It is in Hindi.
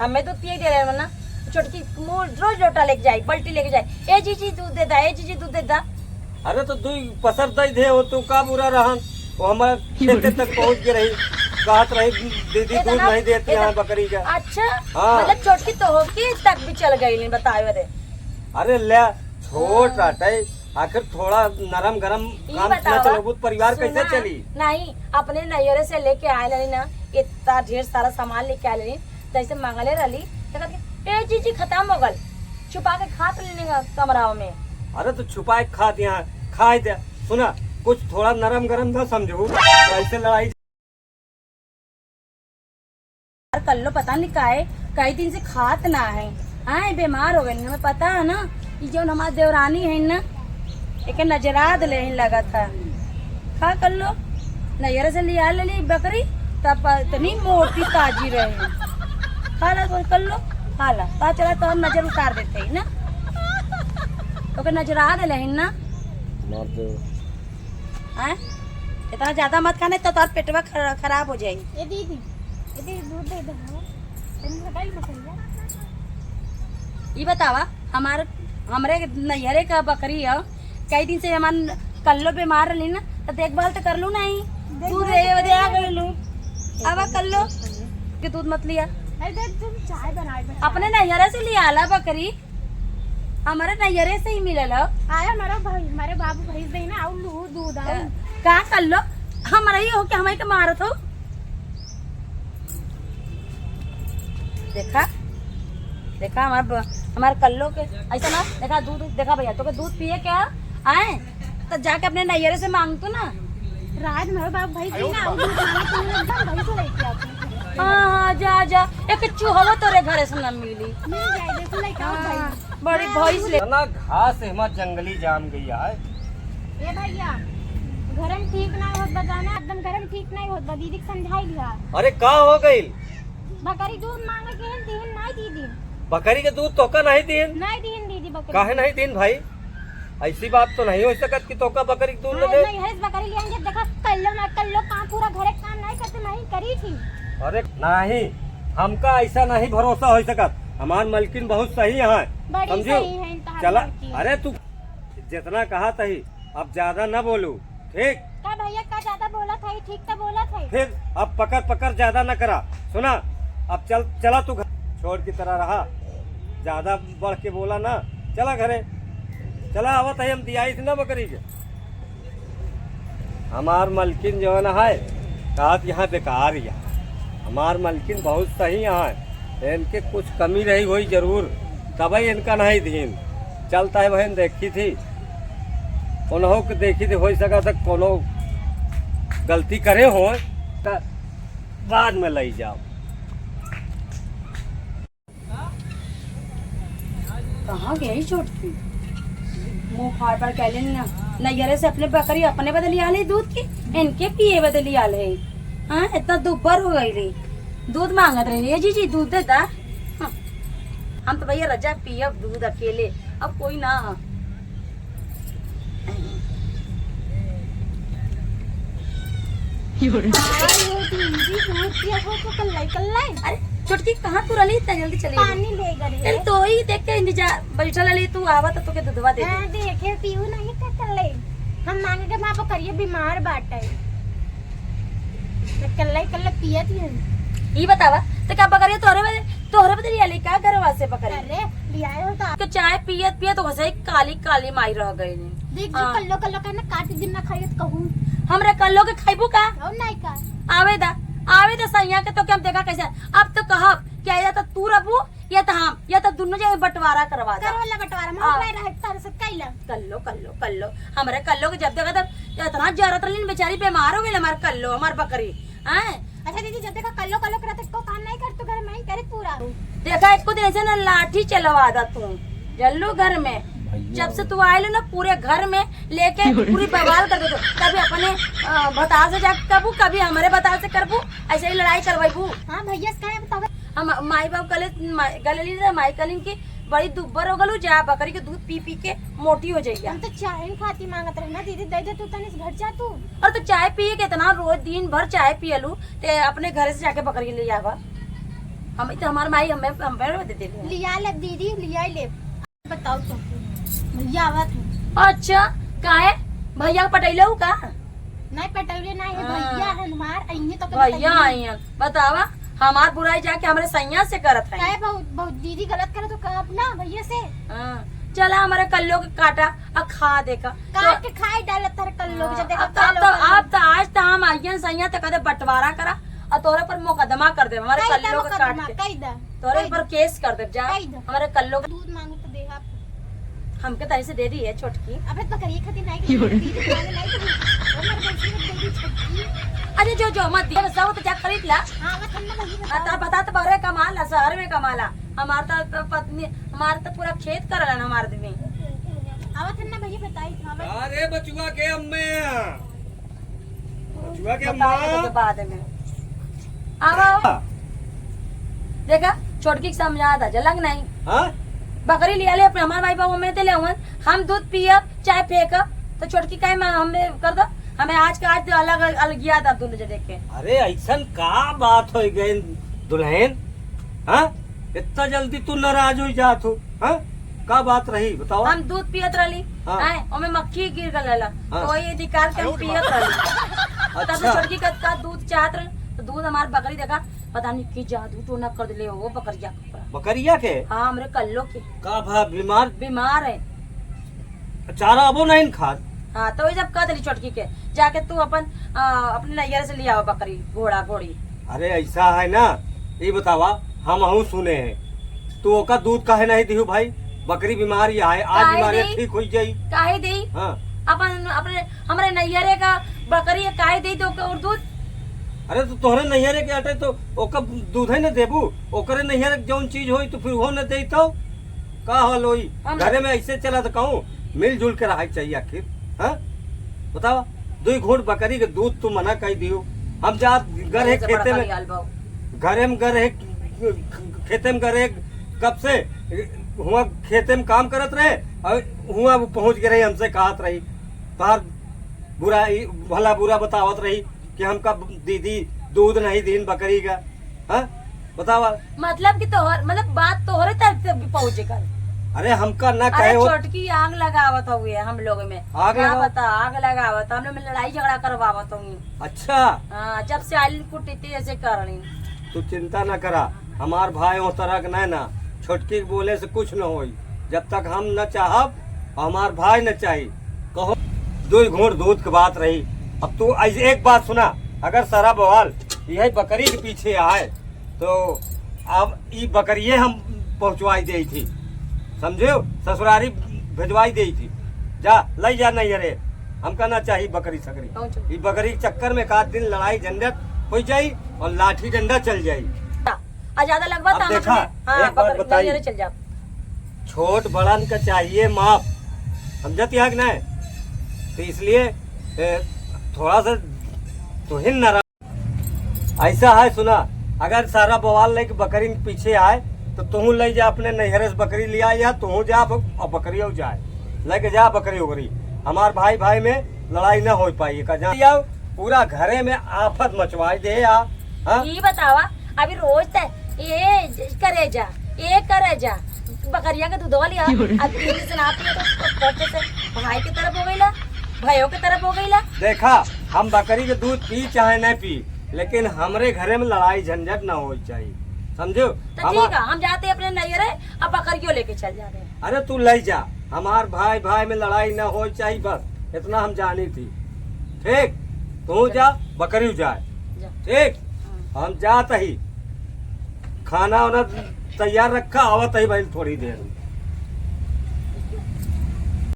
हमें दूध पिए दे रहे ना, छोटकी रोज लोटा लेके जाए, बल्टी लेके जाए, ए जीजी दूध देता, ए जीजी दूध देता। अरे तो तू पसर दई दे हो तू का बुरा रहन, वो हमारे खेते तक पहुंच के रही, कहत रही दीदी दूध नहीं देती यहाँ बकरी का। अच्छा हाँ। मतलब छोटकी तो होगी तक भी चल गई बताए अरे। अरे ले छोट हटे, आखिर थोड़ा नरम गरम काम न चलो, परिवार कैसे चली? नहीं अपने नैहरे से लेके आए रही ना, इतना ढेर सारा सामान लेके आए रही, जैसे मंगले रही तो ए जीजी खत्म हो गल, छुपा के खा तो लेने कमरा में। अरे तो छुपाए खा दिया, खाए दे। सुना कुछ थोड़ा नरम गरम ना समझू, तो ऐसे लड़ाई कर लो, पता नहीं काहे कई दिन से खात ना है, आए बीमार हो गए, हमें पता है ना, ये जो हमारी देवरानी है ना, एक नजरात ले लगा था, खा कर लो, नैहरे से लिया ले ली बकरी, तब इतनी मोटी ताजी रहे, खा ला कर लो, खा ला, पता चला तो हम नजर उतार देते है ना, तो नजरा दे ले ना, इतना ज्यादा मत खाने तो तार पेटवा खराब हो जाएगी। दीदी दूध दे दो, ये बतावा हमारे नैहरे का बकरी है, कई दिन से हमार कल्लो बीमार रही ना, तो देखभाल तो कर लू नहीं, दूध दे लू, अब कर लो कि दूध मत लिया, चाय बनाए अपने नैहरे से लिया ला बकरी, हमारे नैहरे से ही मिलल आया हमारे बाबू भेज दे ना, दूध का कर लो, हमारा ही हो कि हमें के मारत हो, देखा देखा हमारे कल्लो के ऐसा ना, देखा दूध देखा भैया तो दूध पिए क्या आए, तो जाके अपने नैहरे से मांगतो ना, रात मेरे बाबू भेज दे ना, दूध एकदम भाई से लेके आती। हाँ जा जा, एक चूहा तोरे घरे से न मिली, मिल जाए देखो लेके आओ भाई, बड़ी भैंस ले ना घास हमार जंगली जाम गई है। ए भैया घर में ठीक नहीं होत बताना, एकदम घर में ठीक नहीं होत, दीदी के समझाई दिया। अरे का हो गई? बकरी दूध मांगे के दीन नहीं दीदी, बकरी के दूध तोका नहीं दीन? नहीं दीन दीदी बकरी। काहे नहीं दीन भाई? ऐसी बात तो नहीं हो सकत कि तोका बकरी के दूध न दे। नहीं है बकरी लेंगे, देखा कल्लो काम पूरा घरे काम नहीं करते, नहीं करी थी। अरे नहीं, हमका ऐसा नहीं भरोसा हो सकत, हमार मलकिन बहुत सही है, बड़ी सही है इंतहा चला। लड़की। अरे तू जितना कहा तही, अब ज्यादा न बोलू, ठीक? का भैया का ज्यादा बोला था, ठीक तो बोला था। फिर अब पकड़ ज्यादा न करा, सुना? अब चला तू घर छोड़ की तरह रहा, ज्यादा बढ़ के बोला ना, चला घरे चला, आवत है हम दियाई थी ना बकरी के। हमार मलकिन जो है ना है, कहा यहाँ बेकार या हमार मलकिन बहुत सही है, इनके कुछ कमी रही हुई जरूर, तभी इनका नहीं धीन चलता है। बहन देखी थी कोनो के, देखी थी हो सका था कोनो गलती करे हो तो बाद में ले जाओ। कहाँ गई छोटकी, मुँह फाड़ फाड़ कह लेनी ना, नैहरे से अपने बकरी अपने बदली आले दूध की, इनके पिए बदली आले, हाँ इतना दुब्बर हो गई रही, दूध मांगत रही, जी दूध देता। हाँ। हम तो भैया रजा पिए अब दूध अकेले, अब कोई ना। अरे छोटकी कहाँ तू रही, इतना जल्दी चली पानी ले गई तो ही देख के इंतजार बैठा रही, तू आवा तो के दूधवा दे। देखे पीऊ नहीं कर ले, हम मांगे के माँ करिए बीमार बाटे, कल्ला पिया थी। ये बतावा तो क्या बकरिया तोहरे बदली आली का घरवा से बकरी? अरे लिया हो तो चाय पियत पियत तो वैसे काली काली माई रह गई ने। देख जो कल्लो कहना काटी दिन ना खाइए तो कहूँ हमरे कल्लो के खाइबू का? और नहीं का आवे दा सैया के तो क्या हम देखा कैसे, अब तो कहब क्या या तो तू रबू या तो हम, या तो दोनों जगह बंटवारा करवा दा। करवाला बंटवारा हम नहीं रहे तार से कैला कल्लो हमरे कल्लो के जब देखा तब इतना जरूरत रही, बेचारी बीमार हो गई हमार कल्लो, हमार बकरी। अच्छा दीदी जब देखा कल्लो करते को काम नहीं कर, तो घर में ही करे पूरा। देखा एक दिन ऐसे ना लाठी चलवा दा तू जल्लू घर में, जब से तू आये ना पूरे घर में लेके पूरी बवाल कर दे, कभी अपने बता से जा करबू, कभी हमारे बता से करबू, ऐसे ही लड़ाई करवाईबू। हाँ भैया से बतावे हम माई बाप गले माई कलिन की बड़ी दुब्बर हो गलू, जा बकरी के दूध पी पी के मोटी हो जाइए। हम तो चाय खाती मांगत रहे ना दीदी, दे दे तू तनिस घर जा तू। और तो चाय पिए के इतना रोज दिन भर चाय पियलू ते अपने घर से जाके बकरी ले जावा। हम तो हमारे माई हमें हम पैर देते थे। लिया ले दीदी, लिया ले। बताओ तुम, भैया आवा थे। अच्छा काहे भैया पटैले हूँ का? नहीं पटौले नहीं है, भैया है हमार अइने तो भैया आई हैं बतावा हमार बुराई जाके हमारे सैया से करत है। काहे बहुत बहुत दीदी गलत करे तो कहा ना भैया से। चला हमारे कल्लो के काटा और खा देखा काट के खाए डालत तर कल लोग जब देखा अब तो आज तो हम आइयन सैया तो कदे बंटवारा करा और तोरे पर मुकदमा कर दे हमारे कल्लो के काट के कई दा तोरे पर केस कर दे जा कई दा। हमारे कल्लो के दूध मांगू तो दे आप हमके तरी से दे दी है छोटकी। अबे तो करिए खाती नहीं कि दीदी मांगे नहीं तो वो मर गई दे दी छोटकी। अरे जो जो मत दिया सब तो जा खरीद ला। हां मैं ठंडा भैया आता बता तो बड़े कमाला शहर में कमाला हमार तो पत्नी हमार तो पूरा खेत करलन हमार आदमी। आवा ठंडा भैया बताई था। अरे बचुआ के अम्मे, बचुआ के बता अम्मा। दे के बाद में आओ देखा छोटकी के समझा था जलंग नहीं हाँ बकरी लिया ले अपने हमारे भाई बाबू में ते ले हम दूध पियब चाय फेंकब तो छोटकी का हमें कर दो हमें आज का आज अलग अलग याद अब दोनों देख के। अरे ऐसन का बात हो गई दुल्हन? हाँ इतना जल्दी तू नाराज हो जात हो? हाँ का बात रही बताओ। हम दूध पियत रही हाँ। ओमे मक्खी गिर गल हाँ। तो ये अधिकार के हम पियत रही तब अच्छा। छोटकी का दूध चाहत रही तो दूध हमार बकरी देखा पता नहीं की जादू टोना कर दिले वो बकरिया बकरिया के? हाँ हमरे कल्लो के का भा बीमार बीमार है। चारा अबो नहीं खात। हाँ तो वही जब कह दिली छोटकी के जाके तू अपने नैयर से लिया बकरी घोड़ा घोड़ी। अरे ऐसा है ना ये बतावा हम अहू सुने हैं तू ओका दूध काहे नहीं दिहु भाई? बकरी बीमारी है आज काहे बीमारी दी? ठीक हो जाई। काहे दी हाँ अपन अपने हमारे नैयरे का बकरी काहे दी तो और दूध। अरे तो तोहरे नैहरे के अटे तो ओका दूध है न देबू ओकरे नैहरे जौन चीज होई तो फिर वो न दे तो का हाल होई? घरे में ऐसे चला तो कहूँ मिलजुल के रहा चाहिए आखिर। हाँ बताओ 2 घूंट बकरी के दूध तू मना कही दियो। हम जा गरे खेते में घरे में गरे खेते में गरे कब से हुआ खेते में काम करत रहे और हुआ पहुंच गए हमसे कहत रही बाहर बुरा भला बुरा बतावत रही कि हमका दीदी दूध नहीं दीन बकरी का। हाँ बतावा मतलब कि तोहर मतलब बात तोहरे तरफ से भी पहुंचे कर। अरे हमका ना अरे कहे हो। छोटकी आग लगावत हुई है हम लोग में आग क्या लगावत? पता आग लगावत हम लोग में लड़ाई झगड़ा करवावत हुई। अच्छा हाँ जब से आलिन कुटी ऐसे कर रही। तू चिंता न करा हमार भाई हो तरह के नहीं ना छोटकी के बोले से कुछ न होई जब तक हम न चाहब हमार भाई न चाहिए कहो 2 घूंट दूध की बात रही। अब तू ऐसे एक बात सुना अगर सारा बवाल यही बकरी के पीछे आए तो अब ये बकरिये हम पहुंचवाई दी थी समझे ससुरारी भिजवाई दी थी। जा ले जा नहीं अरे हमका ना चाहिए बकरी सकरी। ये बकरी के चक्कर में का दिन लड़ाई झंझट हो जाई और लाठी डंडा चल जाई। ज्यादा लगवा अब देखा, एक बात बताइए। चल जा छोट बड़न का चाहिए माप समझत यहाँ नहीं तो इसलिए थोड़ा सा तुहिन न ऐसा है सुना अगर सारा बवाल लेके बकरी के पीछे आए तो तू ले जा अपने नैहरे से बकरी लिया या तू जा और बकरी जाए लेके जा बकरी उकरी। हमार भाई भाई में लड़ाई न हो पाई का जा पूरा घरे में आफत मचवाई दे या। हाँ? ये बतावा अभी रोज तक ये करे जा बकरिया के दूध लिया अब से ना पिए तो से भाई की तरफ हो गईला भाइयों की तरफ हो गईला। देखा हम बकरी के दूध पी चाहे न पी लेकिन हमरे घरे में लड़ाई झंझट ना हो चाहिए समझो। तो ठीक है हम जाते अपने नैहरे अब बकरियों लेके चल जा रहे हैं। अरे तू ले जा हमार भाई भाई में लड़ाई ना हो चाहिए बस इतना हम जानी थी। ठीक तू जा बकरी जाए ठीक हम जात ही खाना वाना तैयार रखा आवत ही भाई थोड़ी देर में।